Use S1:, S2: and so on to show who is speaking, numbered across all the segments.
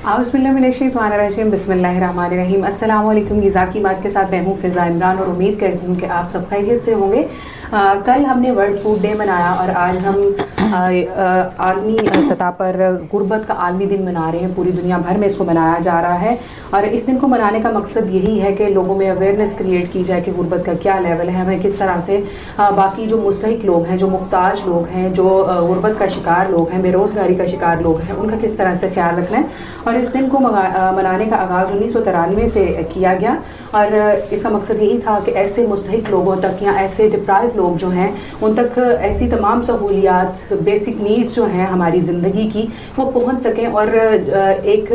S1: आउज़ुबिल्लाहिमिनश्शैतानिर्रजीम बिस्मिल्लाहिर्रहमानिर्रहीम। अस्सलाम वालेकुम। ग़िज़ा की बात के साथ मैं हूँ फ़िज़ा इमरान और उम्मीद करती हूँ कि आप सब खैरियत से होंगे। कल हमने वर्ल्ड फूड डे मनाया और आज हम आलमी सतह पर गुर्बत का आलमी दिन मना रहे हैं। पूरी दुनिया भर में इसको मनाया जा रहा है और इस दिन को मनाने का मकसद यही है कि लोगों में अवेयरनेस क्रिएट की जाए कि गुर्बत का क्या लेवल है, हमें किस तरह से बाकी जो मुस्तहिक लोग हैं, जो मुहताज लोग हैं, जो गुर्बत का शिकार लोग हैं, बेरोज़गारी का शिकार लोग हैं, उनका किस तरह से ख्याल रखना है। और इस दिन को मनाने का आगाज़ 1993 से किया गया और इसका मकसद यही था कि ऐसे मुस्तहिक लोगों तक या ऐसे डिप्राइव लोग जो हैं उन तक ऐसी तमाम सहूलियात, बेसिक नीड्स जो हैं हमारी ज़िंदगी की, वो पहुंच सकें। और एक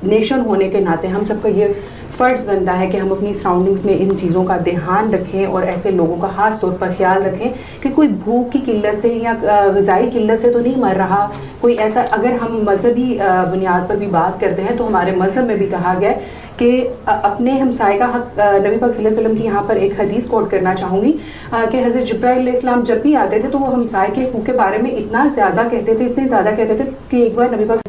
S1: नेशन होने के नाते हम सबका ये फ़र्ज़ बनता है कि हम अपनी सराउंडिंग्स में इन चीज़ों का ध्यान रखें और ऐसे लोगों का ख़ास तौर पर ख्याल रखें कि कोई भूख की किल्लत से या ग़िज़ाई किल्लत से तो नहीं मर रहा कोई ऐसा। अगर हम मजहबी बुनियाद पर भी बात करते हैं तो हमारे मज़हब में भी कहा गया है कि अपने हमसाये का हक, नबी पाक सल्लल्लाहु अलैहि वसल्लम की यहाँ पर एक हदीस कोट करना चाहूँगी कि हज़रत जिब्राइल अलैहिस्सलाम जब भी आते थे तो वो हमसाये के हुकूक के बारे में इतना ज़्यादा कहते थे, इतने ज़्यादा कहते थे कि एक बार नबी पाक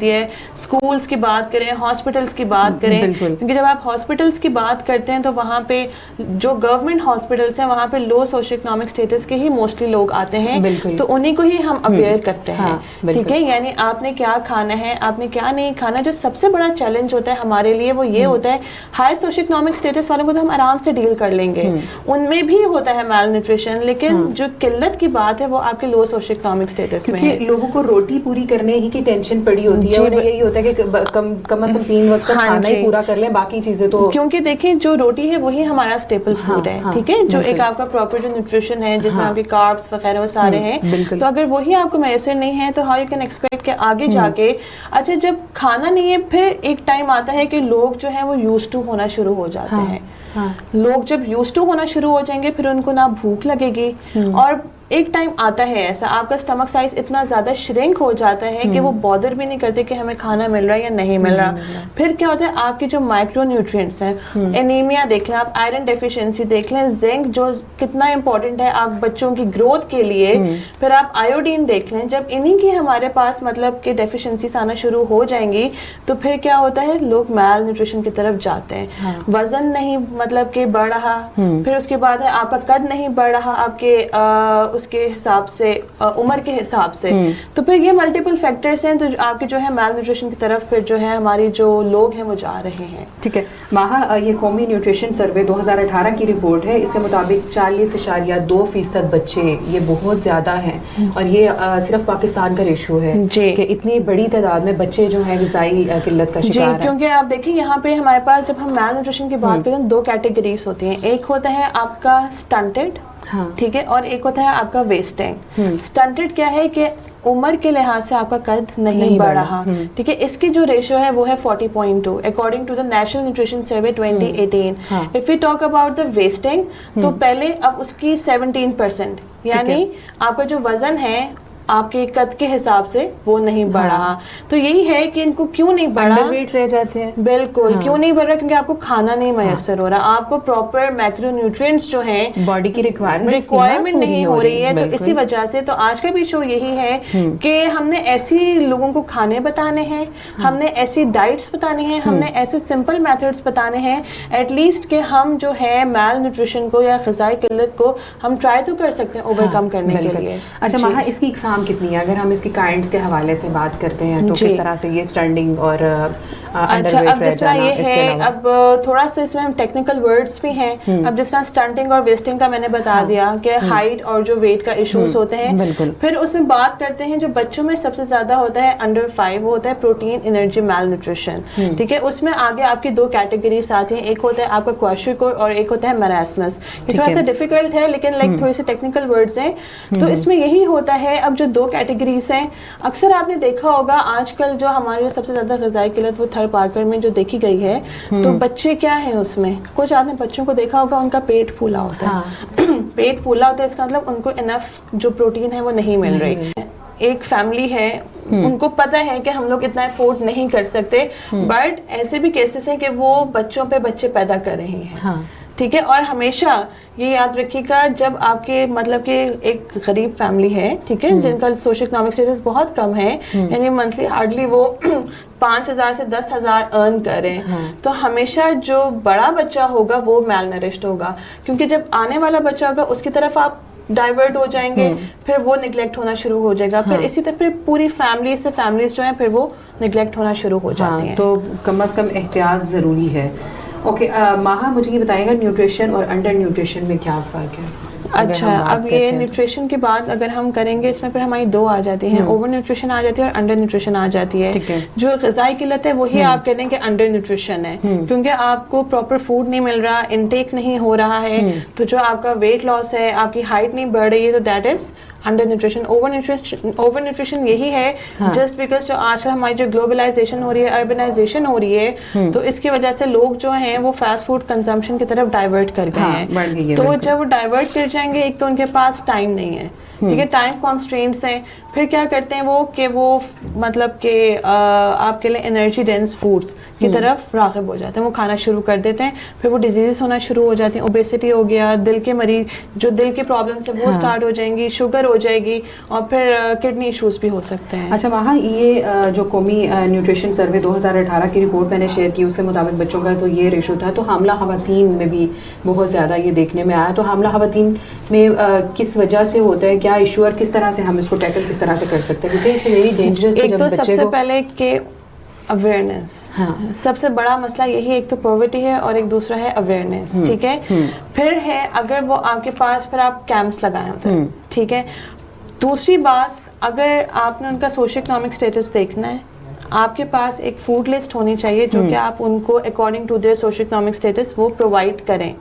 S2: स्कूल्स की बात करें, हॉस्पिटल्स की बात करें, क्योंकि जब आप हॉस्पिटल्स की बात करते हैं तो वहाँ पे जो गवर्नमेंट हॉस्पिटल्स हैं वहाँ पे लो सोशो इकोनॉमिक स्टेटस के ही मोस्टली लोग आते हैं, तो उन्हीं को ही हम अवेयर करते हैं। ठीक है, यानी आपने क्या खाना है, आपने क्या नहीं खाना। जो सबसे बड़ा चैलेंज होता है हमारे लिए वो ये होता है, हाई सोशो इकोनॉमिक स्टेटस वालों को तो हम आराम से डील कर लेंगे, उनमें भी होता है माल न्यूट्रिशन, लेकिन जो किल्लत की बात है वो आपके लो सोशो इकोनॉमिक स्टेटस में है।
S1: लोगों को रोटी पूरी करने ही की टेंशन पड़ी होती है और यही होता है कि कम से कम 3 वक्त का खाना ही पूरा कर लें, बाकी चीजें तो,
S2: क्योंकि देखिए जो रोटी है वही हमारा स्टेपल फूड है। ठीक है, जो एक आपका प्रॉपर जो न्यूट्रिशन है जिसमें आपके कार्ब्स वगैरह वो सारे हैं, तो अगर वही आपको मैसर नहीं है तो हाउ यू कैन एक्सपेक्ट कि आगे जाके। अच्छा, जब खाना नहीं है फिर एक टाइम आता है कि लोग जो है वो यूज्ड टू होना शुरू हो जाते हैं। लोग जब यूज्ड टू होना शुरू हो जाएंगे फिर उनको ना भूख लगेगी और एक टाइम आता है ऐसा आपका स्टमक साइज इतना ज़्यादा श्रिंक हो जाता है कि वो बॉदर भी नहीं करते कि हमें खाना मिल रहा है या नहीं मिल रहा। फिर क्या होता है, आपके जो माइक्रो न्यूट्रिएंट्स हैं, एनीमिया देख लें आप, आयरन डेफिशिएंसी देख लें, जिंक जो कितना इंपॉर्टेंट है आप बच्चों की ग्रोथ के लिए, फिर आप आयोडीन देख लें। जब इन्हीं की हमारे पास मतलब कि डेफिशिएंसीज आना शुरू हो जाएंगी तो फिर क्या होता है, लोग माल न्यूट्रिशन की तरफ जाते हैं। वजन नहीं मतलब कि बढ़ रहा, फिर उसके बाद है आपका कद नहीं बढ़ रहा आपके उसके हिसाब से, उम्र के हिसाब से, तो फिर ये मल्टीपल फैक्टर्स हैं तो आपके जो है माल न्यूट्रिशन की तरफ फिर जो है हमारी जो लोग हैं वो जा रहे हैं।
S1: ठीक है माहा, ये कौमी न्यूट्रिशन सर्वे 2018 की रिपोर्ट है। इसके मुताबिक 40.2% बच्चे, ये बहुत ज़्यादा हैं और ये सिर्फ पाकिस्तान का रेशो है कि इतनी बड़ी तादाद में बच्चे जो है ग़िज़ाई किल्लत का शिकार हैं।
S2: क्योंकि आप देखिए यहाँ पे हमारे पास जब हम माल न्यूट्रिशन की बात करें 2 कैटेगरीज होती हैं। एक होता है आपका स्टंटेड, ठीक है, और एक होता है आपका वेस्टिंग। स्टंटेड क्या है कि उम्र के लिहाज से आपका कद नहीं बढ़ रहा। ठीक है, इसकी जो रेशो है वो है 40.2 according to the national nutrition survey 2018। If we talk about the wasting तो पहले अब उसकी 17%, यानी आपका जो वजन है आपके कद के हिसाब से वो नहीं बढ़ा। तो यही है कि इनको क्यों नहीं बढ़ा,
S1: अंडरवेट रह जाते हैं।
S2: बिल्कुल क्यों नहीं बढ़ रहा, क्योंकि आपको खाना नहीं मैसर हो रहा, आपको प्रॉपर मैक्रो न्यूट्रिएंट्स जो हैं
S1: बॉडी की
S2: रिक्वायरमेंट नहीं हो रही है। तो इसी वजह से तो आज का भी शो यही है कि हमने ऐसी लोगों को खाने बताने हैं, हमने ऐसी डाइट्स बतानी है, हमने ऐसे सिंपल मेथड्स बताने हैं एटलीस्ट कि हम जो है माल न्यूट्रिशन को या ग़िज़ाई किल्लत को हम ट्राई तो कर सकते हैं ओवरकम करने के लिए।
S1: अच्छा माहा, इसकी कितनी है अगर हम इसकी काइंड्स के हवाले से बात करते हैं तो किस तरह से ये स्टैंडिंग और
S2: अच्छा, अब जिस तरह ये है, अब थोड़ा सा इसमें हम टेक्निकल वर्ड्स भी हैं। अब जिस तरह स्टंटिंग और वेस्टिंग का मैंने बता दिया कि हाइट और जो वेट का इश्यूज होते हैं। फिर उसमें बात करते हैं जो बच्चों में सबसे ज्यादा होता है अंडर 5, वो होता है प्रोटीन एनर्जी माल न्यूट्रिशन। ठीक है, उसमें आगे आपकी 2 कैटेगरीज आती हैं, एक होता है आपका क्वाशियोकोर और एक होता है मरास्मस। ये थोड़ा सा डिफिकल्ट है लेकिन लाइक थोड़ी सी टेक्निकल वर्ड्स हैं। तो इसमें यही होता है, अब जो 2 कैटेगरीज हैं, अक्सर आपने देखा होगा आजकल जो हमारी सबसे ज्यादा ग़िज़ाई किल्लत वो थर्ड पार्कर में जो देखी गई है, तो बच्चे क्या है उसमें, कुछ आपने बच्चों को देखा होगा उनका पेट फूला होता है। पेट फूला होता है इसका मतलब उनको इनफ जो प्रोटीन है वो नहीं मिल रही है। एक फैमिली है, उनको पता है कि हम लोग इतना अफोर्ड नहीं कर सकते, बट ऐसे भी केसेस हैं कि वो बच्चों पे बच्चे पैदा कर रहे हैं। ठीक है। और हमेशा ये याद रखिएगा, जब आपके मतलब कि एक गरीब फैमिली है, ठीक है, जिनका सोशल इकोनॉमिक स्टेटस बहुत कम है, यानी मंथली हार्डली वो 5,000 से 10,000 अर्न करें, तो हमेशा जो बड़ा बच्चा होगा वो मैलनरिश्ड होगा, क्योंकि जब आने वाला बच्चा होगा उसकी तरफ आप डाइवर्ट हो जाएंगे, फिर वो निगलेक्ट होना शुरू हो जाएगा, फिर इसी तरह पूरी फैमिली से फैमिलीज जो है फिर वो निगलेक्ट होना शुरू हो जाती हैं।
S1: तो कम से कम एहतियात ज़रूरी है। ओके, माहा मुझे ये बताइएगा न्यूट्रिशन और अंडर न्यूट्रिशन में क्या फ़र्क है?
S2: अच्छा, अब ये न्यूट्रिशन की बात अगर हम करेंगे, इसमें फिर हमारी दो आ जाती हैं, ओवर न्यूट्रिशन आ जाती है और अंडर न्यूट्रिशन आ जाती है। जो ग़िज़ाई किल्लत है वही आप कहते हैं कि अंडर न्यूट्रिशन है, क्योंकि आपको प्रॉपर फूड नहीं मिल रहा, इनटेक नहीं हो रहा है, तो जो आपका वेट लॉस है, आपकी हाइट नहीं बढ़ रही है, तो that is under nutrition. Over nutrition यही है, जस्ट बिकॉज जो आजकल हमारी जो ग्लोबलाइजेशन हो रही है, अर्बनाइजेशन हो रही है, तो इसकी वजह से लोग जो हैं वो फास्ट फूड कंजम्पशन की तरफ डाइवर्ट कर गए हैं। तो जब वो डाइवर्ट कर जाएंगे, एक तो उनके पास टाइम नहीं है, ठीक है, टाइम कॉन्स्ट्रेंट्स हैं, फिर क्या करते हैं वो मतलब कि आपके लिए एनर्जी डेंस फूड्स की तरफ राग़िब हो जाते हैं, वो खाना शुरू कर देते हैं, फिर वो डिजीज़ होना शुरू हो जाती हैं, ओबेसिटी हो गया, दिल के मरीज जो दिल के प्रॉब्लम्स है वो स्टार्ट हो जाएंगी, शुगर हो जाएगी, और फिर किडनी इश्यूज भी हो सकते हैं।
S1: अच्छा वहाँ ये जो कौमी न्यूट्रिशन सर्वे 2018 की रिपोर्ट मैंने शेयर की, उसके मुताबिक बच्चों का तो ये रेशो था, तो हामला ख़वातीन में भी बहुत ज़्यादा ये देखने में आया। तो हामला ख़वातीन में किस वजह से होता है, क्या इशू, और किस तरह से हम इसको टैकल किस तरह से कर सकते हैं, क्योंकि इट्स वेरी डेंजरस।
S2: एक तो सबसे पहले के अवेयरनेस, सबसे बड़ा मसला यही, एक तो पॉवर्टी है और एक दूसरा है अवेयरनेस, ठीक है। फिर है अगर वो आपके पास, फिर आप कैंप्स लगाए होते हैं, ठीक है। दूसरी बात, अगर आपने उनका सोशल इकोनॉमिक स्टेटस देखना है, आपके पास एक फूड लिस्ट होनी चाहिए जो कि आप उनको according to their social economic status वो प्रोवाइड करें।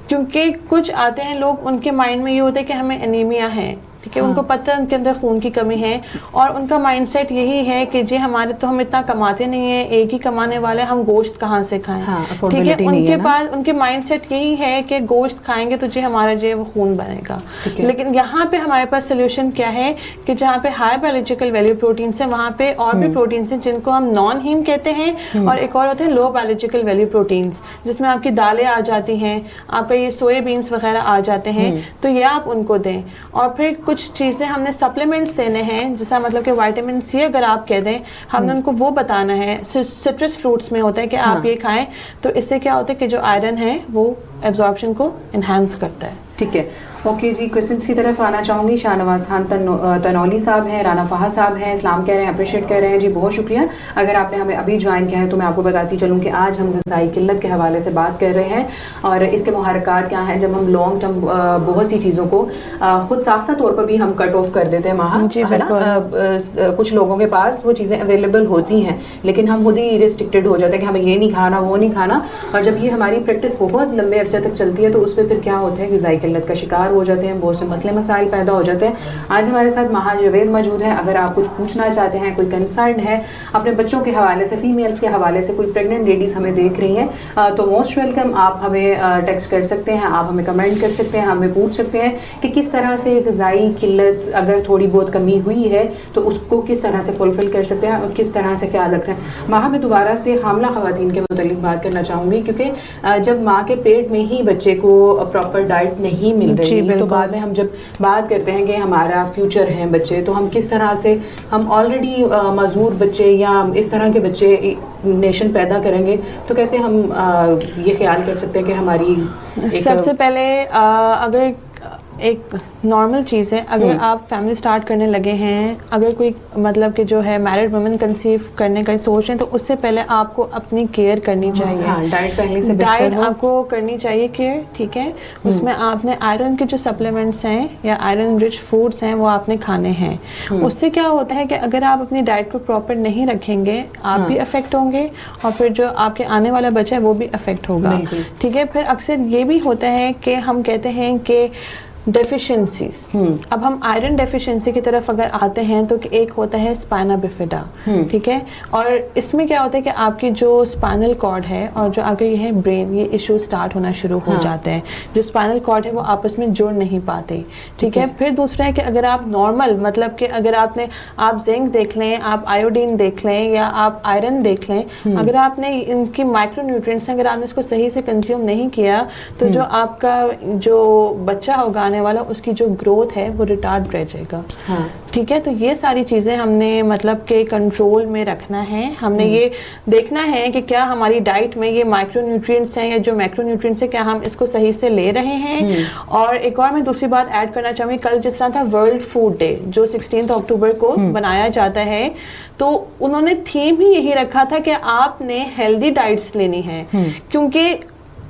S2: क्योंकि कुछ आते हैं लोग, उनके माइंड में ये होता है कि हमें एनीमिया है, ठीक है, उनको पता है उनके अंदर खून की कमी है, और उनका माइंडसेट यही है कि जी हमारे तो हम इतना कमाते नहीं है, एक ही कमाने वाले, हम गोश्त कहाँ से खाएं, ठीक है। उनके पास उनके माइंडसेट यही है कि गोश्त खाएंगे तो जी हमारा जो है वो खून बनेगा। लेकिन यहाँ पे हमारे पास सोल्यूशन क्या है कि जहाँ पे हाई बायोलॉजिकल वैल्यू प्रोटीन्स है, वहाँ पे और भी प्रोटीन्स हैं जिनको हम नॉन हीम कहते हैं, और एक और होते हैं लो बायोलॉजिकल वैल्यू प्रोटीन्स, जिसमें आपकी दालें आ जाती हैं, आपका ये सोयाबीन्स वगैरह आ जाते हैं, तो ये आप उनको दें। और फिर कुछ चीज़ें हमने सप्लीमेंट्स देने हैं, जैसा मतलब कि विटामिन सी अगर आप कह दें, हमने उनको वो बताना है। सिट्रस फ्रूट्स में होता है कि आप ये खाएं, तो इससे क्या होता है कि जो आयरन है वो एब्जॉर्प्शन को इन्हांस करता है।
S1: ठीक है, ओके जी, क्वेश्चंस की तरफ आना चाहूँगी। शाहनवाज खान तनौली साहब हैं, राना फहद साहब हैं, इस्लाम कह रहे हैं, अप्रिशिएट कर रहे हैं जी, बहुत शुक्रिया। अगर आपने हमें अभी ज्वाइन किया है तो मैं आपको बताती चलूँ कि आज हम ग़िज़ाई किल्लत के हवाले से बात कर रहे हैं, और इसके मुहर्रिकात क्या हैं जब हम लॉन्ग टर्म बहुत सी चीज़ों को खुद साख्ता तौर पर भी हम कट ऑफ कर देते हैं। कुछ लोगों के पास वो चीज़ें अवेलेबल होती हैं, लेकिन हम खुद ही रिस्ट्रिक्टेड हो जाते हैं कि हमें ये नहीं खाना, वो नहीं खाना, और जब ये हमारी प्रैक्टिस बहुत लंबे अरसे तक चलती है तो उस पर फिर क्या होता है, ग़िज़ाई किल्लत का शिकार हो जाते हैं, बहुत से मसले मसाइल पैदा हो जाते हैं। आज हमारे साथ महा जवेद मौजूद है। अगर आप कुछ पूछना चाहते हैं, कोई कंसर्न है अपने बच्चों के हवाले से, फीमेल्स के हवाले से, कोई प्रेग्नेंट लेडीज़ हमें देख रही हैं, तो मोस्ट वेलकम, आप हमें टेक्स्ट कर सकते हैं, आप हमें कमेंट कर सकते हैं, हमें पूछ सकते हैं कि किस तरह से ग़िज़ाई किल्लत अगर थोड़ी बहुत कमी हुई है तो उसको किस तरह से फुलफिल कर सकते हैं और किस तरह से ख्याल रख रहे हैं। महा मैं दोबारा से हामला ख़वातीन के मुतालिक बात करना चाहूँगी, क्योंकि जब माँ के पेट में ही बच्चे को प्रॉपर डाइट नहीं मिल रही, तो बाद में हम जब बात करते हैं कि हमारा फ्यूचर है बच्चे, तो हम किस तरह से, हम ऑलरेडी मजदूर बच्चे या इस तरह के बच्चे नेशन पैदा करेंगे, तो कैसे हम ये ख्याल कर सकते हैं कि हमारी
S2: सबसे पहले अगर एक नॉर्मल चीज़ है, अगर आप फैमिली स्टार्ट करने लगे हैं, अगर कोई मतलब कि जो है मैरिड वुमेन कंसीव करने का सोच रहे हैं, तो उससे पहले आपको अपनी केयर करनी चाहिए।
S1: डाइट पहले से
S2: डाइट आपको करनी चाहिए केयर, ठीक है। उसमें आपने आयरन के जो सप्लीमेंट्स हैं या आयरन रिच फूड्स हैं वो आपने खाने हैं। उससे क्या होता है कि अगर आप अपनी डाइट को प्रॉपर नहीं रखेंगे, आप भी अफेक्ट होंगे और फिर जो आपके आने वाला बच्चा है वो भी अफेक्ट होगा, ठीक है। फिर अक्सर ये भी होता है कि हम कहते हैं कि डेफिशिएंसीज। अब हम आयरन डेफिशिएंसी की तरफ अगर आते हैं तो एक होता है स्पाइना बिफिडा, ठीक है, और इसमें क्या होता है कि आपकी जो स्पाइनल कॉर्ड है और जो आगे ये है ब्रेन, ये इशू स्टार्ट होना शुरू हो जाते हैं। जो स्पाइनल कॉर्ड है वो आपस में जुड़ नहीं पाते, ठीक है। फिर दूसरा है कि अगर आप नॉर्मल मतलब कि अगर आप जिंक देख लें, आप आयोडीन देख लें या आप आयरन देख लें, अगर आपने इनकी माइक्रो न्यूट्रिएंट्स अगर आपने इसको सही से कंज्यूम नहीं किया तो जो आपका जो बच्चा होगा आने वाला, उसकी जो ग्रोथ है वो रिटार्ड रह जाएगा। ठीक है, तो ये सारी चीज़ें हमने मतलब के कंट्रोल में रखना है। हमने ये देखना है कि क्या हमारी डाइट में ये माइक्रो न्यूट्रिएंट्स हैं या जो मैक्रो न्यूट्रिएंट्स हैं, क्या हम इसको सही से ले रहे हैं। और एक और मैं दूसरी बात ऐड करना चाहूँगी, कल जिस तरह था वर्ल्ड फूड डे जो 16 अक्टूबर को बनाया जाता है, तो उन्होंने थीम ही यही रखा था कि आपने हेल्दी डाइट्स लेनी है, क्योंकि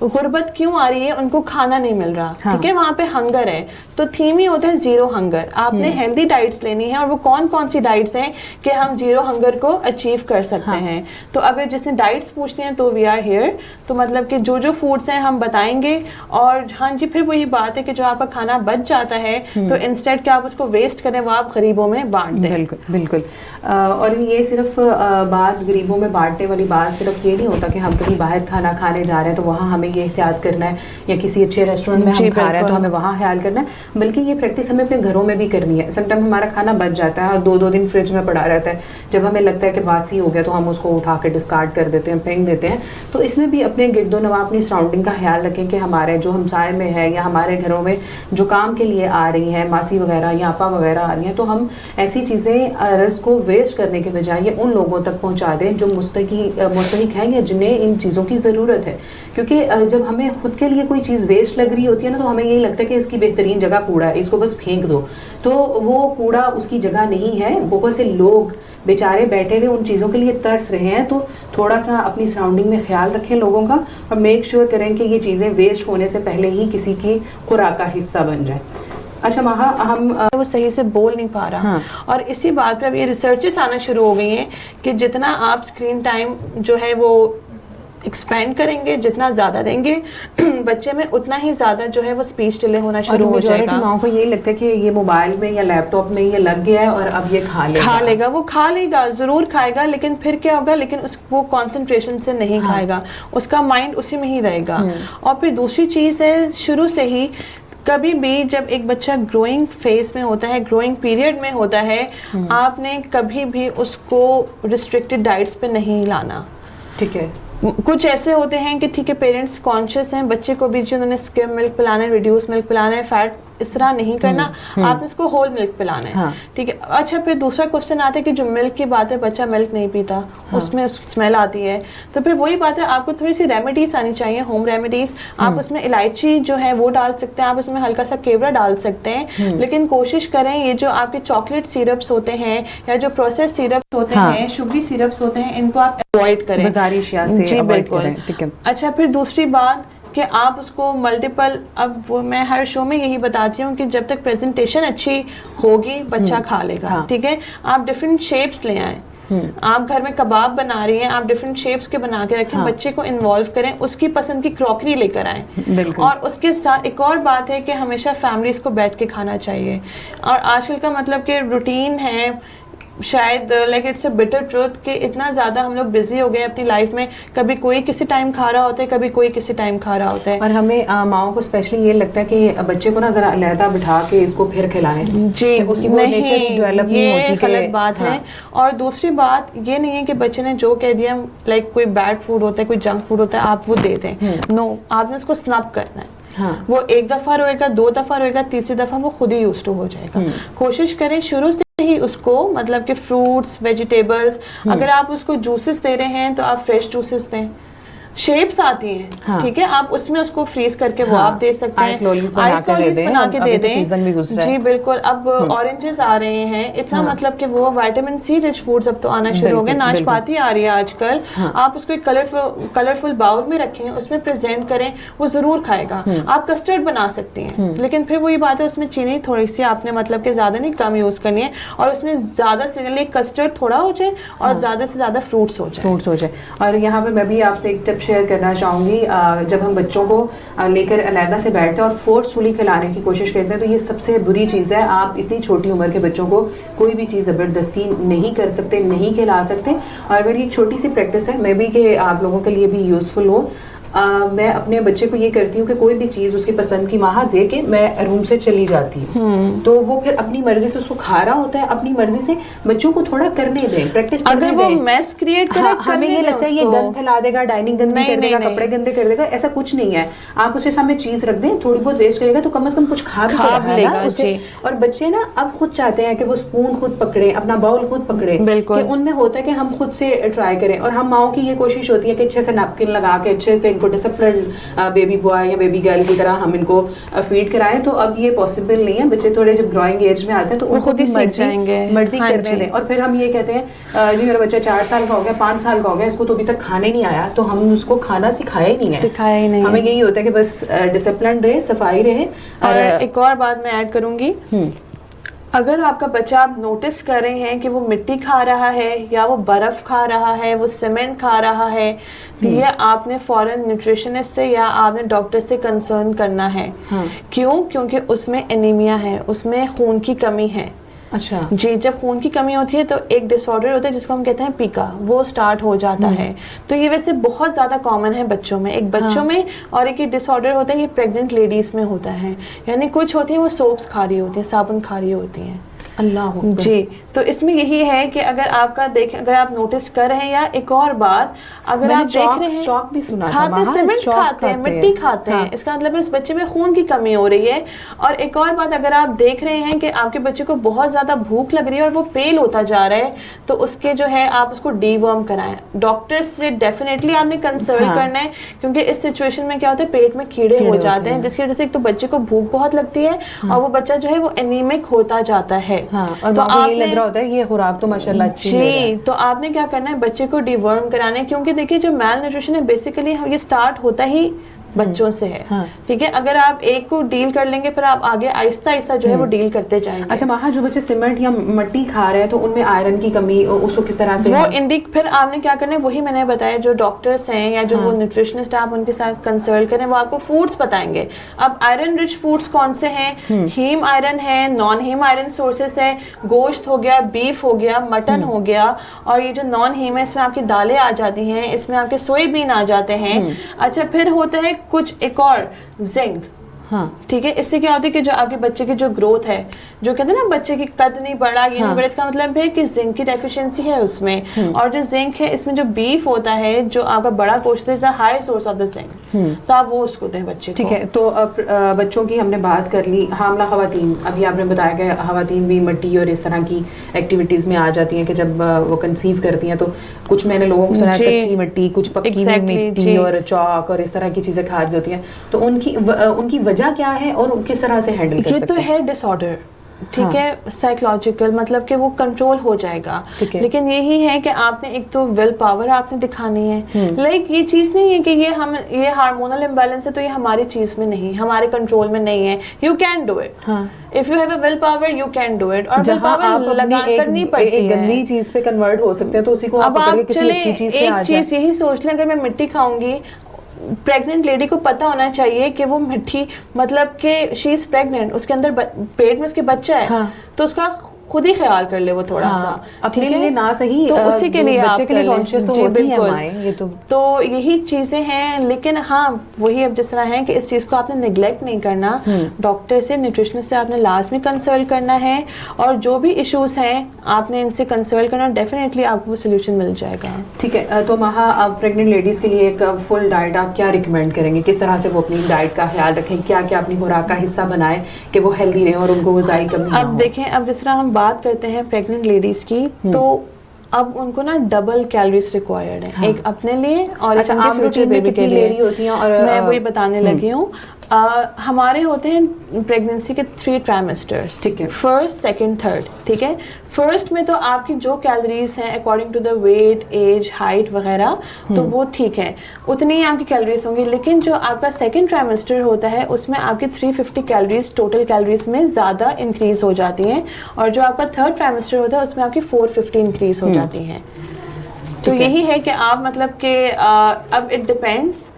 S2: गुर्बत क्यों आ रही है, उनको खाना नहीं मिल रहा, ठीक है, वहाँ पे हंगर है, तो थीम ही होता है जीरो हंगर। आपने हेल्दी डाइट्स लेनी है, और वो कौन कौन सी डाइट्स हैं कि हम जीरो हंगर को अचीव कर सकते हैं। तो अगर जिसने डाइट्स पूछनी है तो वी आर हियर, तो मतलब कि जो जो फूड्स हैं हम बताएंगे। और हाँ जी, फिर वही बात है कि जो आपका खाना बच जाता है तो इंस्टेड कि आप उसको वेस्ट करें, वो आप गरीबों में बांट दें।
S1: बिल्कुल बिल्कुल। और ये सिर्फ बात गरीबों में बांटने वाली बात सिर्फ ये नहीं होता कि हम कहीं बाहर खाना खाने जा रहे हैं तो वहाँ हमें ये एहतियात करना है, या किसी अच्छे रेस्टोरेंट में हम खा रहे हैं तो हमें वहाँ ख्याल करना है, बल्कि ये प्रैक्टिस हमें अपने घरों में भी करनी है। समटाइम हमारा खाना बच जाता है और 2-2 दिन फ्रिज में पड़ा रहता है, जब हमें लगता है कि बासी हो गया तो हम उसको उठा के डिस्कार्ड कर देते हैं, फेंक देते हैं। तो इसमें भी अपने गिरदो नवा अपनी सराउंडिंग का ख्याल रखें कि हमारे जो हमसाए में है या हमारे घरों में जो काम के लिए आ रही हैं, मासी वगैरह या आपा वगैरह आ रही हैं, तो हम ऐसी चीज़ें रज़्क़ को वेस्ट करने के बजाय ये उन लोगों तक पहुँचा दें जो मुस्तहिक हैं या जिन्हें इन चीज़ों की ज़रूरत है। क्योंकि जब हमें खुद के लिए कोई चीज़ वेस्ट लग रही होती है ना, तो हमें यही लगता है कि इसकी बेहतरीन जगह कूड़ा है, इसको बस फेंक दो, तो वो कूड़ा उसकी जगह नहीं है। बहुत से लोग बेचारे बैठे हुए उन चीज़ों के लिए तरस रहे हैं, तो थोड़ा सा अपनी सराउंडिंग में ख्याल रखें लोगों का, और मेक श्योर करें कि ये चीज़ें वेस्ट होने से पहले ही किसी की खुराक का हिस्सा बन जाए। अच्छा महा, हम
S2: वो सही से बोल नहीं पा रहा। और इसी बात पे अब ये रिसर्चेस आना शुरू हो गई हैं कि जितना आप स्क्रीन टाइम जो है वो एक्सपेंड करेंगे, जितना ज़्यादा देंगे बच्चे में, उतना ही ज़्यादा जो है वो स्पीच डिले होना शुरू हो जाएगा।
S1: माओ को यही लगता है कि ये मोबाइल में या लैपटॉप में ये लग गया है और अब ये खा लेगा।
S2: वो खा लेगा, ज़रूर खाएगा, लेकिन फिर क्या होगा, लेकिन वो कॉन्सेंट्रेशन से नहीं खाएगा, उसका माइंड उसी में ही रहेगा। और फिर दूसरी चीज़ है, शुरू से ही कभी भी जब एक बच्चा ग्रोइंग फेज में होता है, ग्रोइंग पीरियड में होता है, आपने कभी भी उसको रिस्ट्रिक्टेड डाइट्स पे नहीं लाना, ठीक है। कुछ ऐसे होते हैं कि ठीक है, पेरेंट्स कॉन्शियस हैं, बच्चे को भी जिन्होंने स्किम मिल्क पिलाना है, रिड्यूस मिल्क पिलाना है, फैट इस तरह नहीं करना, आपने इसको होल मिल्क पिलाना है, ठीक है। अच्छा, फिर दूसरा क्वेश्चन आता है कि जो मिल्क की बात है, बच्चा मिल्क नहीं पीता, उसमें स्मेल आती है, तो फिर वही बात है, आपको थोड़ी सी रेमेडीज आनी चाहिए, होम रेमेडीज। आप उसमें इलायची जो है वो डाल सकते हैं, आप उसमें हल्का सा केवड़ा डाल सकते हैं, लेकिन कोशिश करें ये जो आपके चॉकलेट सिरप्स होते हैं या जो प्रोसेस सिरप्स होते हैं, शुगरी सिरप्स होते हैं, इनको आप अवॉइड करें,
S1: बाजारी अशिया से अवॉइड करें, ठीक है।
S2: अच्छा, फिर दूसरी बात कि आप उसको मल्टीपल, अब वो मैं हर शो में यही बताती हूँ कि जब तक प्रेजेंटेशन अच्छी होगी बच्चा खा लेगा, ठीक है। आप डिफरेंट शेप्स ले आए, आप घर में कबाब बना रही हैं, आप डिफरेंट शेप्स के बना के रखें, बच्चे को इन्वॉल्व करें, उसकी पसंद की क्रॉकरी लेकर आए। और उसके साथ एक और बात है कि हमेशा फैमिलीज को बैठ के खाना चाहिए। और आजकल का मतलब कि रूटीन है, शायद like it's a bitter truth कि इतना ज़्यादा हम लोग बिजी हो गए अपनी लाइफ में, कभी कोई किसी टाइम खा रहा होता है, कभी कोई किसी टाइम खा रहा होता है।
S1: और हमें माओ को स्पेशली ये लगता है कि बच्चे को ना जरा अलहदा बिठा के इसको फिर खिलाएं,
S2: जी
S1: उसकी वो नेचर डेवलप नहीं होती,
S2: गलत बात है। और दूसरी बात ये नहीं है कि बच्चे ने जो कह दिया, लाइक कोई बैड फूड होता है, कोई जंक फूड होता है, आप वो दे दें। नो, आपने उसको स्नप करना है। वो एक दफ़ा रोएगा, 2 दफ़ा रोएगा, तीसरी दफ़ा वो खुद ही यूज्ड टू हो जाएगा। कोशिश करें शुरू से ही उसको, मतलब कि फ्रूट्स, वेजिटेबल्स, अगर आप उसको जूसेस दे रहे हैं तो आप फ्रेश जूसेस दें। शेप्स आती हैं, ठीक है, आप उसमें उसको फ्रीज करके वो आप दे सकते हैं, आइस लॉलीज बना के दे दें। जी बिल्कुल। अब ऑरेंजेस आ रहे हैं, इतना मतलब कि वो विटामिन सी रिच फूड्स अब तो आना शुरू हो गए, नाशपाती आ रही है आजकल, आप उसको एक कलरफुल बाउल में रखें, उसमें प्रेजेंट करें, वो जरूर खाएगा। आप कस्टर्ड बना सकती हैं, लेकिन फिर वही बात है, उसमें चीनी थोड़ी सी आपने मतलब कि ज्यादा नहीं, कम यूज करनी है, और उसमें ज्यादा से कस्टर्ड थोड़ा हो जाए और ज्यादा से ज्यादा फ्रूट्स हो जाए।
S1: और यहाँ पे मैं भी आपसे एक टिप शेयर करना चाहूँगी। जब हम बच्चों को लेकर अलहदा से बैठते हैं और फोर्सफुली खिलाने की कोशिश करते हैं तो ये सबसे बुरी चीज़ है। आप इतनी छोटी उम्र के बच्चों को कोई भी चीज़ ज़बरदस्ती नहीं कर सकते, नहीं खिला सकते। और मेरी एक छोटी सी प्रैक्टिस है, मे बी कि आप लोगों के लिए भी यूज़फुल हो। मैं अपने बच्चे को ये करती हूँ कि कोई भी चीज़ उसकी पसंद की वहाँ दे के मैं रूम से चली जाती हूँ। तो वो फिर अपनी मर्जी से उसको खा रहा होता है, अपनी मर्जी से बच्चों को थोड़ा करने दें, प्रैक्टिस करने दें।
S2: अगर वो मैस क्रिएट करे,
S1: हमें ये लगता है ये गंद फैला देगा, डाइनिंग गंदी कर देगा, कपड़े गंदे कर देगा, ऐसा कुछ नहीं है। आप उसके सामने चीज़ रख दें, थोड़ी बहुत वेस्ट करेगा तो कम से कम कुछ खा लेगा उसे। और बच्चे ना अब खुद चाहते हैं कि वो स्पून खुद पकड़े, अपना बाउल खुद पकड़े। बिल्कुल, उनमें होता है कि हम खुद से ट्राई करें। और हम माओ की ये कोशिश होती है कि अच्छे से नैपकिन लगा के अच्छे से इनको डिसिप्लिन बेबी बॉय या बेबी गर्ल की तरह हम इनको फीड कराएं। तो अब ये पॉसिबल नहीं है। बच्चे थोड़े जब ग्रोइंग एज में आते हैं तो वो खुद ही मर्जी करने दें। और फिर हम ये कहते हैं जी मेरा बच्चा 4 साल का हो गया, 5 साल का हो गया, इसको तो अभी तक खाने नहीं आया, तो हम उसको खाना सिखाया ही नहीं है। हमें यही होता है कि बस डिसिप्लिन रहे, सफाई रहे।
S2: और एक और बात मैं ऐड करूंगी, अगर आपका बच्चा आप नोटिस कर रहे हैं कि वो मिट्टी खा रहा है या वो बर्फ खा रहा है, वो सीमेंट खा रहा है, तो ये आपने फॉरेन न्यूट्रिशनिस्ट से या आपने डॉक्टर से कंसर्न करना है। क्यों? क्योंकि उसमें एनीमिया है, उसमें खून की कमी है।
S1: अच्छा
S2: जी, जब खून की कमी होती है तो एक डिसऑर्डर होता है जिसको हम कहते हैं पीका, वो स्टार्ट हो जाता है। तो ये वैसे बहुत ज़्यादा कॉमन है बच्चों में, एक बच्चों में, और एक डिसऑर्डर होता है ये प्रेग्नेंट लेडीज़ में होता है। यानी कुछ होती हैं वो सोप्स खा रही होती हैं, साबुन खा रही होती हैं।
S1: अल्लाह
S2: जी, तो इसमें यही है कि अगर आपका अगर आप नोटिस कर रहे हैं, या एक और बात, अगर आप देख रहे हैं
S1: चौक भी सुना
S2: खाते, सीमेंट खाते हैं, मिट्टी खाते हैं, इसका मतलब है उस बच्चे में खून की कमी हो रही है। और एक और बात, अगर आप देख रहे हैं कि आपके बच्चे को बहुत ज्यादा भूख लग रही है और वो पेल होता जा रहा है, तो उसके जो है आप उसको डीवर्म कराएं। डॉक्टर से डेफिनेटली आपने कंसल्ट करना है, क्योंकि इस सिचुएशन में क्या होता है, पेट में कीड़े हो जाते हैं, जिसकी वजह से एक तो बच्चे को भूख बहुत लगती है और वो बच्चा जो है वो एनीमिक होता जाता है।
S1: तो आपने लग रहा होता है ये खुराक तो माशाल्लाह अच्छी है।
S2: तो आपने क्या करना है, बच्चे को डिवर्म कराना है, क्योंकि देखिए जो मैल न्यूट्रिशन है बेसिकली ये स्टार्ट होता ही बच्चों से है। ठीक है, अगर आप एक को डील कर लेंगे फिर आप आगे आहिस्ता आहिस्ता जो है वो डील करते जाएंगे।
S1: अच्छा वहाँ जो बच्चे सीमेंट या मिट्टी खा रहे हैं तो उनमें आयरन की कमी उसको किस तरह से
S2: वो फिर आपने क्या करना है, वही मैंने बताया, जो डॉक्टर्स हैं या जो वो न्यूट्रिशनिस्ट आप उनके साथ कंसल्ट करें, वो आपको फूड्स बताएंगे। अब आयरन रिच फूड्स कौन से हैं? हीम आयरन है, नॉन हीम आयरन सोर्सेस है, गोश्त हो गया, बीफ हो गया, मटन हो गया, और ये जो नॉन हीम है इसमें आपकी दालें आ जाती हैं, इसमें आपके सोयाबीन आ जाते हैं। अच्छा, फिर होता है कुछ एक और जिंक। ठीक है, इससे क्या होता है कि जो आगे बच्चे की जो ग्रोथ है, जो कहते हैं ना बच्चे की कद नहीं बढ़ा, ये नहीं बढ़ा, इसका मतलब है कि जिंक की डेफिशिएंसी है उसमें। और जो जिंक है इसमें जो बीफ होता है, जो आपका बड़ा गोश्त है, is a high source of the zinc, तो आप वो उसको दें बच्चे को।
S1: ठीक है, तो अब बच्चों की हमने बात कर ली। हामला खवातीन, अभी आपने बताया कि खवातीन भी मिट्टी और इस तरह की एक्टिविटीज में आ जाती हैं कि जब वो कंसीव करती हैं तो कुछ मैंने लोगों को सुना है कच्ची मिट्टी, कुछ पक्की मिट्टी और चौक और इस तरह की चीजें खा रही होती हैं, तो उनकी वजह क्या है और किस तरह से हैंडल कर सकते हैं?
S2: ये तो है डिसऑर्डर, ठीक है, साइकोलॉजिकल, मतलब कि वो कंट्रोल हो जाएगा। लेकिन यही है कि आपने एक तो विल पावर आपने दिखानी है। लाइक ये चीज नहीं है कि ये हार्मोनल इम्बैलेंस है तो ये हमारी चीज में नहीं, हमारे कंट्रोल में नहीं है। You can do it, if you have a will power you can do it. और विल पावर लगा करनी पड़ती है,
S1: गंदी चीज पे कन्वर्ट हो सकते हैं, तो उसी को
S2: अब आप चले एक चीज यही सोच लें, अगर मैं मिट्टी खाऊंगी, प्रेग्नेंट लेडी को पता होना चाहिए कि वो मिट्टी, मतलब कि शी इज प्रेग्नेंट, उसके अंदर पेट में उसके बच्चा है, तो उसका खुद ही ख्याल कर ले वो थोड़ा सा
S1: अपने लिए ना सही,
S2: तो उसी के लिए
S1: बच्चे के लिए कॉन्शियस तो होती है माएं, ये
S2: तो यही चीजें हैं। लेकिन हाँ वही, अब जिस तरह है कि इस चीज को आपने निगलेक्ट नहीं करना, डॉक्टर से, न्यूट्रिशनिस्ट से आपने लाजमी कंसल्ट करना है, और जो भी इश्यूज हैं आपने इनसे कंसल्ट करना, डेफिनेटली आपको सोल्यूशन मिल जाएगा।
S1: ठीक है, तो महा आप प्रेग्नेंट लेडीज के लिए एक फुल डाइट आप क्या रिकमेंड करेंगे, किस तरह से वो अपनी डाइट का ख्याल रखें, क्या क्या अपनी खुराक का हिस्सा बनाए कि वो हेल्दी रहें और उनको ग़िज़ाई कमी ना हो?
S2: अब देखें, अब जिस तरह हम बात करते हैं प्रेग्नेंट लेडीज की, तो अब उनको ना डबल कैलोरीज रिक्वायर्ड है, एक अपने लिए और एक उनके फ्यूचर बेबी के लिए होती हैं, और मैं वही बताने लगी हूँ। हमारे होते हैं प्रेगनेंसी के 3 ट्राइमेस्टर्स, ठीक है, फर्स्ट, सेकंड, थर्ड। ठीक है, फर्स्ट में तो आपकी जो कैलोरीज हैं according to the weight, age, height वगैरह, तो वो ठीक है, उतनी ही आपकी कैलोरीज होंगी। लेकिन जो आपका सेकंड ट्राइमेस्टर होता है उसमें आपकी 350 कैलोरीज टोटल कैलोरीज में ज़्यादा इंक्रीज हो जाती हैं, और जो आपका थर्ड ट्राइमेस्टर होता है उसमें आपकी 450 इंक्रीज हो जाती हैं। तो यही है कि आप मतलब कि अब इट डिपेंड्स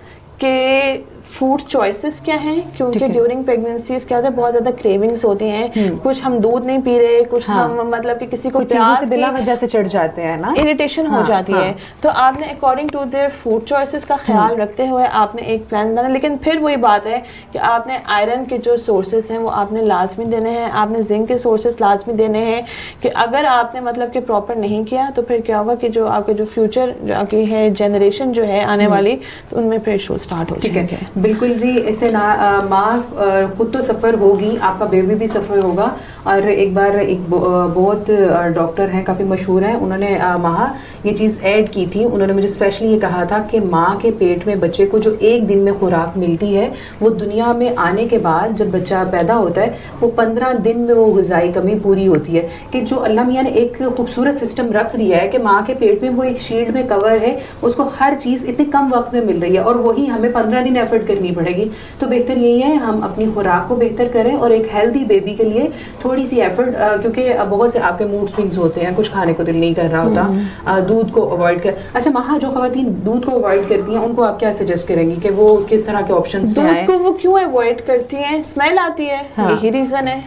S2: कि फूड चॉइसेस क्या हैं, क्योंकि ड्यूरिंग प्रेगनेंसीज क्या होता है, बहुत ज्यादा क्रेविंग्स होती हैं। कुछ हम दूध नहीं पी रहे, कुछ हम मतलब कि किसी को प्याज
S1: बिला वजह से चिढ़ जाते हैं ना,
S2: इरिटेशन हो जाती है। तो आपने according to their food choices का ख्याल रखते हुए आपने एक प्लान बनाना। लेकिन फिर वही बात है कि आपने आयरन के जो सोर्सेस हैं वो आपने लाजमी देने हैं, आपने जिंक के सोर्सेस लाजमी देने हैं। कि अगर आपने मतलब कि प्रॉपर नहीं किया तो फिर क्या होगा कि जो आपके जो फ्यूचर आपकी है जनरेशन जो है आने वाली, तो उनमें फिर इशू स्टार्ट हो जाएंगे।
S1: बिल्कुल जी, इससे ना माँ खुद तो सफ़र होगी, आपका बेबी भी सफ़र होगा। और एक बार एक बहुत डॉक्टर हैं, काफ़ी मशहूर हैं, उन्होंने महा ये चीज़ ऐड की थी। उन्होंने मुझे स्पेशली ये कहा था कि माँ के पेट में बच्चे को जो एक दिन में खुराक मिलती है, वो दुनिया में आने के बाद जब बच्चा पैदा होता है वो 15 दिन में वो ग़िज़ाई कमी पूरी होती है। कि जो अल्लाह मियाँ ने एक खूबसूरत सिस्टम रख दिया है कि माँ के पेट में वो एक शील्ड में कवर है, उसको हर चीज़ इतने कम वक्त में मिल रही है, और वही हमें 15 दिन एफर्ट करनी पड़ेगी। तो बेहतर यही है हम अपनी खुराक को बेहतर करें और एक हेल्दी बेबी के लिए थोड़ी सी एफर्ट, क्योंकि बहुत से आपके मूड स्विंग्स होते हैं, कुछ खाने को दिल नहीं कर रहा होता, दूध को अवॉइड कर। अच्छा महा, जो खवातीन दूध को अवॉइड करती हैं उनको आप क्या सजेस्ट करेंगी कि वो किस तरह के ऑप्शंस
S2: दूध को वो क्यों अवॉइड करती हैं? स्मेल आती है, यही रीजन है।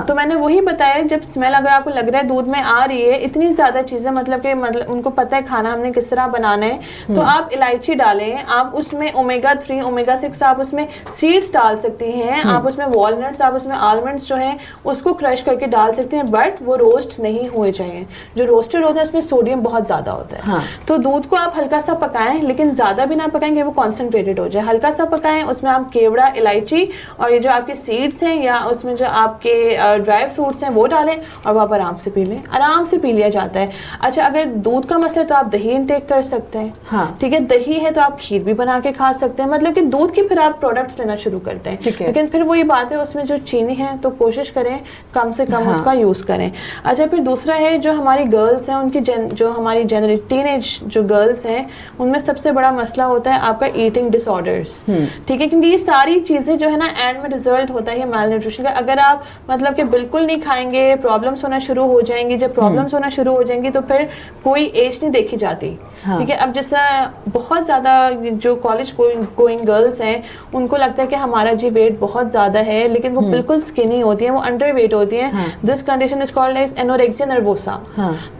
S2: तो मैंने वही बताया, जब स्मेल अगर आपको लग रहा है दूध में आ रही है, इतनी ज्यादा चीजें मतलब उनको पता है खाना हमने किस तरह बनाना है, तो आप इलायची डालें, आप उसमें ओमेगा 3 ओमेगा 6 आप उसमें सीड्स डाल सकती हैं, आप उसमें वॉलनट्स, आप उसमें आलमंड्स जो हैं उसको क्रश करके डाल सकते हैं, बट वो रोस्ट नहीं हुए चाहिए। जो रोस्टेड होता है उसमें सोडियम बहुत ज्यादा होता है। तो दूध को आप हल्का सा पकाएं, लेकिन ज्यादा भी ना पकाएंगे, वो कॉन्सेंट्रेटेड हो जाए। हल्का सा पकाएं, उसमें आप केवड़ा, इलायची और ये जो आपके सीड्स हैं या उसमें जो आपके ड्राई फ्रूट्स हैं वो डालें और वो आप आराम से पी लें, आराम से पी लिया जाता है। अच्छा, अगर दूध का मसला है तो आप दही इंटेक कर सकते हैं। ठीक है, दही है तो आप खीर भी बना के खा सकते हैं, मतलब कि दूध के फिर आप प्रोडक्ट्स लेना शुरू करते हैं। लेकिन फिर वही बात है, उसमें जो चीनी है तो कोशिश करें कम से कम उसका यूज करें। अच्छा, फिर दूसरा है जो हमारी गर्ल्स हैं, उनकी जो हमारी टीनेज जो गर्ल्स हैं, उनमें सबसे बड़ा मसला होता है आपका ईटिंग डिसऑर्डर्स। ठीक है, क्योंकि ये सारी चीजें जो है ना एंड में रिजल्ट होता है माल न्यूट्रिशन का। अगर आप मतलब कि बिल्कुल नहीं खाएंगे, प्रॉब्लम्स होना शुरू हो जाएंगी। जब प्रॉब्लम्स होना शुरू हो जाएंगी तो फिर कोई एज नहीं देखी जाती। ठीक है, अब जैसा बहुत ज़्यादा जो कॉलेज गोइंग गर्ल्स हैं उनको लगता है कि हमारा जी वेट बहुत ज़्यादा है, लेकिन वो बिल्कुल स्किनी होती हैं, वो अंडर वेट होती हैं। This condition is called as anorexia nervosa.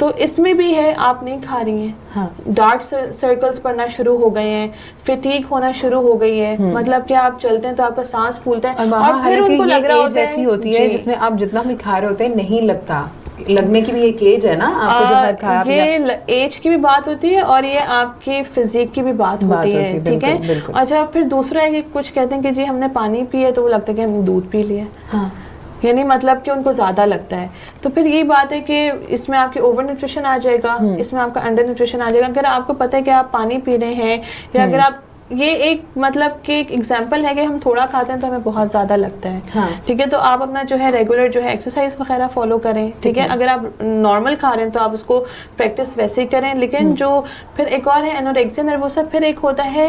S2: तो इसमें भी है, आप नहीं खा रही हैं, डार्क सर्कल्स पड़ना शुरू हो गए हैं, फटीग होना शुरू हो गई है, मतलब कि आप चलते हैं तो आपका सांस फूलता है और फिर उनको लग रहा होता है
S1: जिसमें आप जितना भी खा रहे होते हैं नहीं लगता। लगने की भी एक एज है ना, आपको जो हर खाया
S2: ये एज की भी बात होती है और ये आपकी फिजिक की भी बात होती है। ठीक है, अच्छा, फिर दूसरा है कि कुछ कहते हैं कि जी हमने पानी पिया तो वो लगता है कि हमने दूध पी लिया। यानी मतलब कि उनको ज़्यादा लगता है। तो फिर यही बात है कि इसमें आपकी ओवर न्यूट्रिशन आ जाएगा, इसमें आपका अंडर न्यूट्रिशन आ जाएगा। अगर आपको पता है कि आप पानी पी रहे हैं या अगर आप, ये एक मतलब कि एक एग्जांपल है कि हम थोड़ा खाते हैं तो हमें बहुत ज़्यादा लगता है। ठीक है, तो आप अपना जो है रेगुलर जो है एक्सरसाइज वगैरह फॉलो करें। ठीक है, अगर आप नॉर्मल खा रहे हैं तो आप उसको प्रैक्टिस वैसे ही करें। लेकिन जो फिर एक और है एनोरेक्सिया नर्वोसा, फिर एक होता है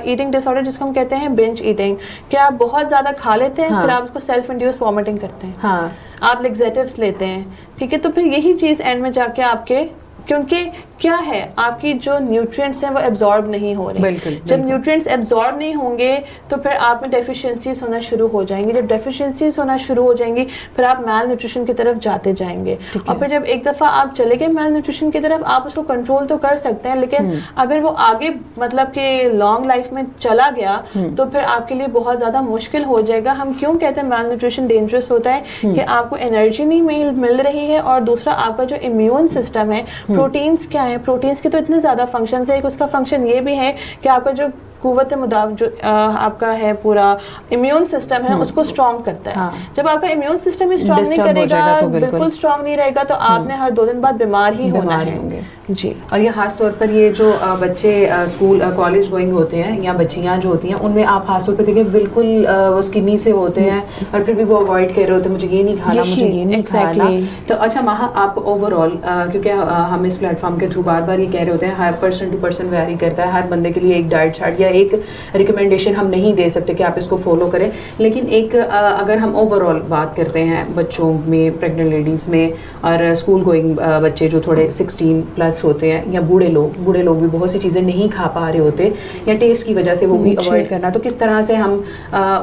S2: ईटिंग डिसऑर्डर जिसको हम कहते हैं बिंज ईटिंग। कि आप बहुत ज़्यादा खा लेते हैं, फिर आप उसको सेल्फ इंड्यूस वॉमिटिंग करते हैं, आप लेक्सेटिव्स लेते हैं। ठीक है, तो फिर यही चीज़ एंड में जाके आपके, क्योंकि क्या है आपकी जो न्यूट्रिएंट्स हैं वो एब्जॉर्ब नहीं हो रहे। जब न्यूट्रिएंट्स एब्जॉर्ब नहीं होंगे तो फिर आप में डेफिशिएंसीज होना शुरू हो जाएंगी। जब डेफिशिएंसीज होना शुरू हो जाएंगी फिर आप मैल न्यूट्रिशन की तरफ जाते जाएंगे। और फिर जब एक दफ़ा आप चले गए मैल न्यूट्रिशन की तरफ, आप उसको कंट्रोल तो कर सकते हैं, लेकिन अगर वो आगे मतलब कि लॉन्ग लाइफ में चला गया तो फिर आपके लिए बहुत ज़्यादा मुश्किल हो जाएगा। हम क्यों कहते हैं मैल न्यूट्रिशन डेंजरस होता है? कि आपको एनर्जी नहीं मिल रही है, और दूसरा आपका जो इम्यून सिस्टम है, प्रोटीन्स क्या है, प्रोटीन्स के तो इतने ज़्यादा फंक्शंस है। एक उसका फंक्शन ये भी है कि आपका जो कुव्वत मुदाफ़ जो आपका है पूरा इम्यून सिस्टम है उसको स्ट्रॉन्ग करता है। जब आपका इम्यून सिस्टम ही स्ट्रॉन्ग नहीं करेगा, तो बिल्कुल स्ट्रॉन्ग नहीं रहेगा, तो आपने हर 2 दिन बाद बीमार ही होना है। जी, और
S1: ये खास तौर पर ये जो बच्चे स्कूल कॉलेज गोइंग होते हैं या बच्चियां जो होती हैं, उनमें आप खास तौर पर देखें बिल्कुल वो स्किनी से होते हैं और फिर भी वो अवॉइड कर रहे होते हैं, मुझे ये नहीं खाना, मुझे ये नहीं खाना। तो अच्छा महा, आप ओवरऑल, क्योंकि हम इस प्लेटफॉर्म के थ्रू बार बार ये कह रहे होते हैं, हर पर्सन टू पर्सन वेरी करता है, हर बंदे के लिए एक डाइट चार्ट या एक रिकमेंडेशन हम नहीं दे सकते कि आप इसको फॉलो करें, लेकिन एक अगर हम ओवरऑल बात करते हैं बच्चों में, प्रेग्नेंट लेडीज़ में और स्कूल गोइंग बच्चे जो थोड़े 16 प्लस होते हैं, या बूढ़े लोग भी बहुत सी चीज़ें नहीं खा पा रहे होते या टेस्ट की वजह से वो भी अवॉइड करना, तो किस तरह से हम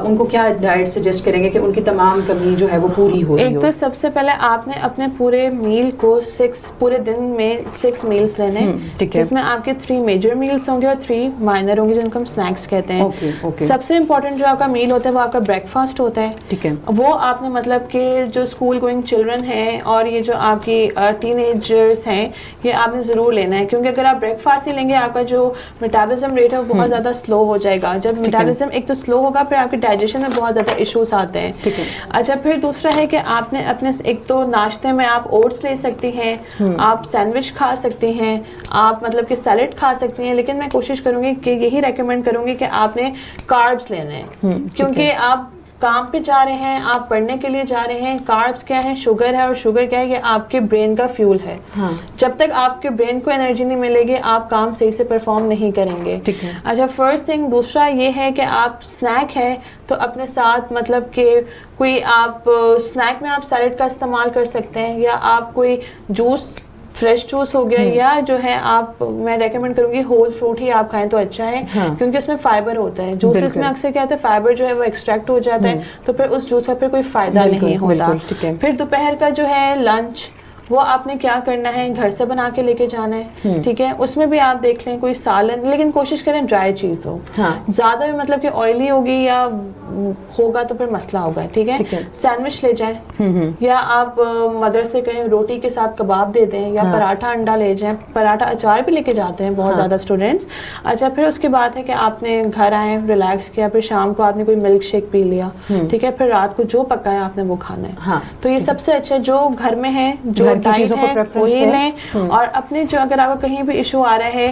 S1: उनको क्या डाइट सजेस्ट करेंगे कि उनकी तमाम कमी जो है वो पूरी हो?
S2: एक तो सबसे पहले आपने अपने पूरे मील को पूरे दिन में 6 मील्स लेने हैं, जिसमें आपके 3 मेजर मील्स होंगे और 3 माइनर होंगे जिनको हम स्नैक्स कहते हैं। सबसे इंपॉर्टेंट जो आपका मील होता है वो आपका ब्रेकफास्ट होता है।
S1: ठीक है,
S2: वो आपने मतलब कि जो स्कूल गोइंग चिल्ड्रन हैं और ये जो आपकी टीनेजर्स हैं, ये आपने ज़रूर लेना है, क्योंकि अगर आप ब्रेकफास्ट नहीं लेंगे आपका जो मेटाबॉलिज्म रेट है वो बहुत ज़्यादा स्लो हो जाएगा। जब मेटाबॉलिज्म एक तो स्लो होगा, फिर आपके डाइजेशन में बहुत ज़्यादा इश्यूज आते हैं।
S1: ठीक है।
S2: अच्छा, फिर दूसरा है कि आपने अपने एक तो नाश्ते में आप ओट्स ले सकती हैं, आप सैंडविच खा सकती हैं, आप मतलब कि सैलेड खा सकती हैं, लेकिन मैं कोशिश करूंगी कि यही रेकमेंड करूंगी कि आपने कार्ब्स लेने हैं, क्योंकि आप काम पे जा रहे हैं, आप पढ़ने के लिए जा रहे हैं। कार्ब्स क्या है? शुगर है, और शुगर क्या है? ये आपके ब्रेन का फ्यूल है। जब तक आपके ब्रेन को एनर्जी नहीं मिलेगी आप काम सही से परफॉर्म नहीं करेंगे।
S1: ठीक है।
S2: अच्छा, फर्स्ट थिंग। दूसरा ये है कि आप स्नैक है तो अपने साथ मतलब कि कोई आप स्नैक में आप सैलेड का इस्तेमाल कर सकते हैं, या आप कोई जूस, फ्रेश जूस हो गया, या जो है आप, मैं रेकमेंड करूंगी होल फ्रूट ही आप खाएं तो अच्छा है। क्योंकि उसमें फाइबर होता है। जूसेस में अक्सर क्या होता है, फाइबर जो है वो एक्सट्रैक्ट हो जाता है, तो फिर उस जूस का फिर कोई फायदा नहीं होता। फिर दोपहर का जो है लंच, वो आपने क्या करना है, घर से बना के लेके जाना है। ठीक है, उसमें भी आप देख लें कोई सालन, लेकिन कोशिश करें ड्राई चीज हो। ज्यादा भी मतलब कि ऑयली होगी या होगा तो फिर मसला होगा। ठीक है, सैंडविच ले जाएं, या आप मदर से कहें रोटी के साथ कबाब दे दें, या पराठा अंडा ले जाएं। पराठा अचार भी लेके जाते हैं बहुत ज्यादा स्टूडेंट्स। अच्छा, फिर उसके बाद है कि आपने घर आए, रिलैक्स किया, फिर शाम को आपने कोई मिल्क शेक पी लिया। ठीक है, फिर रात को जो पकाया आपने वो खाना है। तो ये सबसे अच्छा जो घर में है, जो डाइट है वही लें। और अपने जो, अगर आपको कहीं भी इशू आ रहा है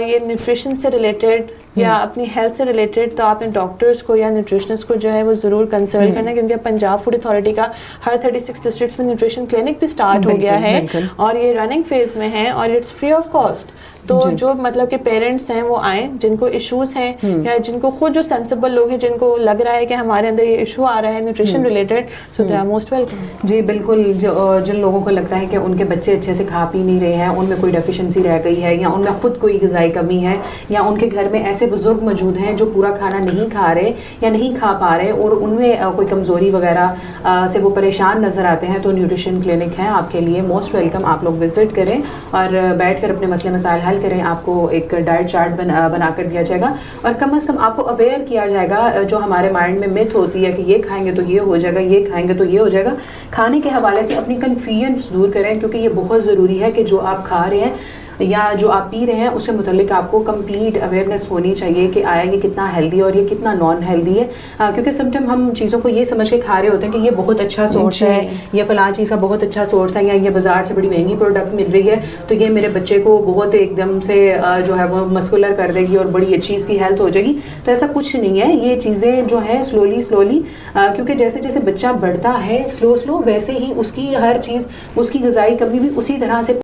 S2: ये न्यूट्रिशन से रिलेटेड या अपनी हेल्थ से रिलेटेड, तो आपने डॉक्टर्स को या न्यूट्रिशनिस्ट को जो है वो ज़रूर कंसल्ट करना है, क्योंकि पंजाब फूड अथॉरिटी का हर 36 डिस्ट्रिक्ट्स में न्यूट्रिशन क्लिनिक भी स्टार्ट हो गया है, और ये रनिंग फेज में है, और इट्स फ्री ऑफ कॉस्ट। तो जो मतलब के पेरेंट्स हैं वो आए, जिनको इश्यूज हैं या जिनको खुद जो सेंसिबल लोग हैं, जिनको लग रहा है कि हमारे अंदर ये इशू आ रहा है nutrition related, so they are most welcome.
S1: जी बिल्कुल। जिन लोगों को लगता है कि उनके बच्चे अच्छे से खा पी नहीं रहे हैं, उनमें कोई डेफिशिएंसी रह गई है, या उनमें खुद कोई ग़िज़ाई कमी है, या उनके घर में ऐसे बुजुर्ग मौजूद हैं जो पूरा खाना नहीं खा रहे या नहीं खा पा रहे, और उनमें कोई कमज़ोरी वगैरह से वो परेशान नज़र आते हैं, तो न्यूट्रिशन क्लिनिक है आपके लिए मोस्ट वेलकम। आप लोग विजिट करें और बैठ कर अपने मसले मसाइल हल करें। आपको एक डाइट चार्ट बना कर दिया जाएगा, और कम से कम आपको अवेयर किया जाएगा। जो हमारे माइंड में मिथ होती है कि ये खाएंगे तो ये हो जाएगा, ये खाएंगे तो ये हो जाएगा, खाने के हवाले से अपनी कन्फ्यूजन दूर करें, क्योंकि ये बहुत ज़रूरी है कि जो आप खा रहे हैं या जो आप पी रहे हैं उससे मुतल्लिक आपको कंप्लीट अवेयरनेस होनी चाहिए कि आया ये कितना हेल्दी है और ये कितना नॉन हेल्दी है। क्योंकि समटाइम हम चीज़ों को ये समझ के खा रहे होते हैं कि ये बहुत अच्छा सोर्स है, या फलां चीज़ का बहुत अच्छा सोर्स है, या ये बाज़ार से बड़ी महंगी प्रोडक्ट मिल रही है तो ये मेरे बच्चे को बहुत एकदम से जो है वो मस्कुलर कर देगी और बड़ी अच्छी इसकी हेल्थ हो जाएगी। तो ऐसा कुछ नहीं है। ये चीज़ें जो है स्लोली क्योंकि जैसे जैसे बच्चा बढ़ता है स्लो वैसे ही उसकी हर चीज़, उसकी ग़िज़ाई कमी भी उसी तरह से